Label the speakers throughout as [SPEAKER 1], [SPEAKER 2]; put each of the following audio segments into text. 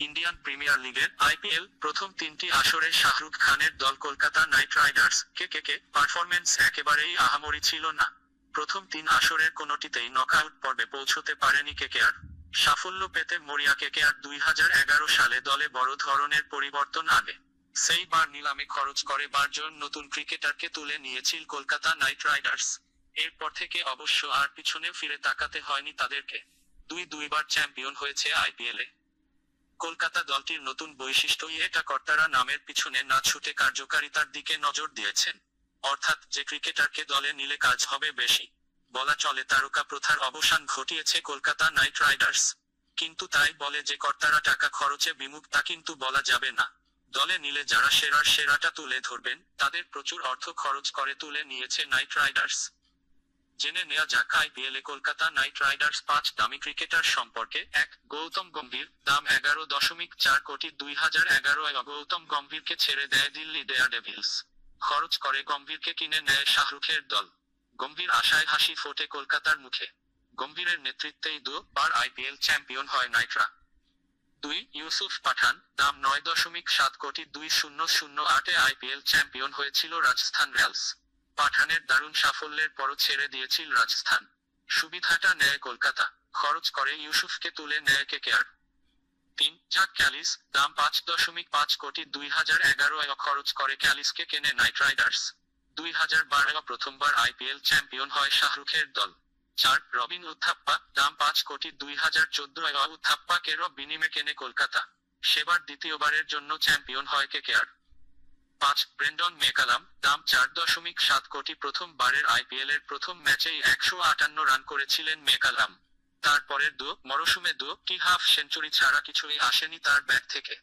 [SPEAKER 1] Indian premier লিগের IPL প্রথম তিনটি আসরে শাহরুখ খানের দল কলকাতা নাইট রাইডার্স কে পারফরম্যান্স একেবারেই আহামরি ছিল না। প্রথম তিন আসরের কোনোটিতেই নকআউট পর্বে পৌঁছতে পারেনি কেকেআর। সাফল্য পেতে মরিয়া কেকেআর 2011 সালে দলে বড় ধরনের পরিবর্তন আনে। সেই বার নিলামে খরচ করে 12 জন নতুন ক্রিকেটারকে তুলে নিয়েছিল কলকাতা নাইট রাইডার্স। এরপর থেকে অবশ্য আর পিছনে ফিরে তাকাতে হয়নি তাদেরকে। দুইবার চ্যাম্পিয়ন হয়েছে আইপিএলে। কলকাতা দলটির নতুন বৈশিষ্ট্যই এটা কর্তারা নামের পিছনে না ছুটে কার্যকারিতার দিকে নজর দিয়েছেন। অর্থাৎ যে ক্রিকেটারকে দলে নিলে কাজ হবে বেশি। বলা চলে তারকা প্রথার অবসান ঘটিয়েছে কলকাতা নাইট রাইডার্স। কিন্তু তাই বলে যে কর্তারা টাকা খরচে বিমুখ তা কিন্তু বলা যাবে না। দলে নিলে যারা সেরাটা তুলে ধরবেন তাদের প্রচুর অর্থ খরচ করে তুলে নিয়েছে নাইট রাইডার্স। জেনে নেওয়া যাক আইপিএলে কলকাতা নাইট রাইডার্স 5 দামি ক্রিকেটার সম্পর্কে। 1. গৌতম গম্ভীর, দাম 11.4 কোটি। 2011 গৌতম গম্ভীরকে ছেড়ে দেয় দিল্লি ডেয়ারডেভিলস। খরচ করে গম্ভীরকে কিনে নেয় শাহরুখের দল। গম্ভীর আশায় হাসি ফোটে কলকাতার মুখে। গম্ভীরের নেতৃত্বেই 2 বার আইপিএল চ্যাম্পিয়ন হয় নাইটরা। 2. ইউসুফ পাঠান, দাম 9.7 কোটি। 2008 আইপিএল চ্যাম্পিয়ন হয়েছিল রাজস্থান রয়্যালস। পাঠানের দারুণ সাফল্যের পরও ছেড়ে দিয়েছিল রাজস্থান। সুবিধাটা নেয় কলকাতা। খরচ করে ইউসুফকে তুলে নেয় কেকেআর। 3. জ্যাক ক্যালিস, দাম 5.5 কোটি। 2011 খরচ করে ক্যালিসকে কেনে নাইট রাইডার্স। 2012 প্রথমবার আইপিএল চ্যাম্পিয়ন হয় শাহরুখের দল। 4. রবিন উথাপ্পা, দাম 5 কোটি। 2014 উথাপ্পাকে বিনিময়ে কেনে কলকাতা। সেবার দ্বিতীয়বারের জন্য চ্যাম্পিয়ন হয় কেকেআর। 5. ব্রেন্ডন ম্যাকালাম, দাম 4.7 কোটি। প্রথমবারের আইপিএল এর প্রথম ম্যাচেই 158 রান করেছিলেন ম্যাকালাম। তারপরের মরশুমে 2টি হাফ সেঞ্চুরি ছাড়া কিছুই আসেনি তার ব্যাট থেকে।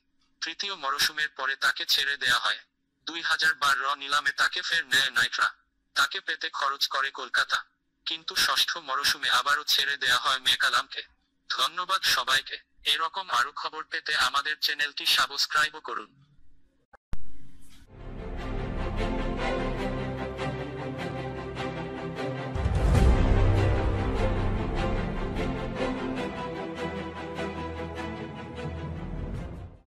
[SPEAKER 1] তৃতীয় মরশুমের পরে তাকে ছেড়ে দেয়া হয়। 2012 নিলামে তাকে ফের নেয় নাইটরা। তাকে পেতে খরচ করে কলকাতা। কিন্তু ষষ্ঠ মরশুমে আবারও ছেড়ে দেয়া হয় ম্যাকালামকে। ধন্যবাদ সবাইকে। এরকম আরো খবর পেতে আমাদের চ্যানেলটি সাবস্ক্রাইব করুন।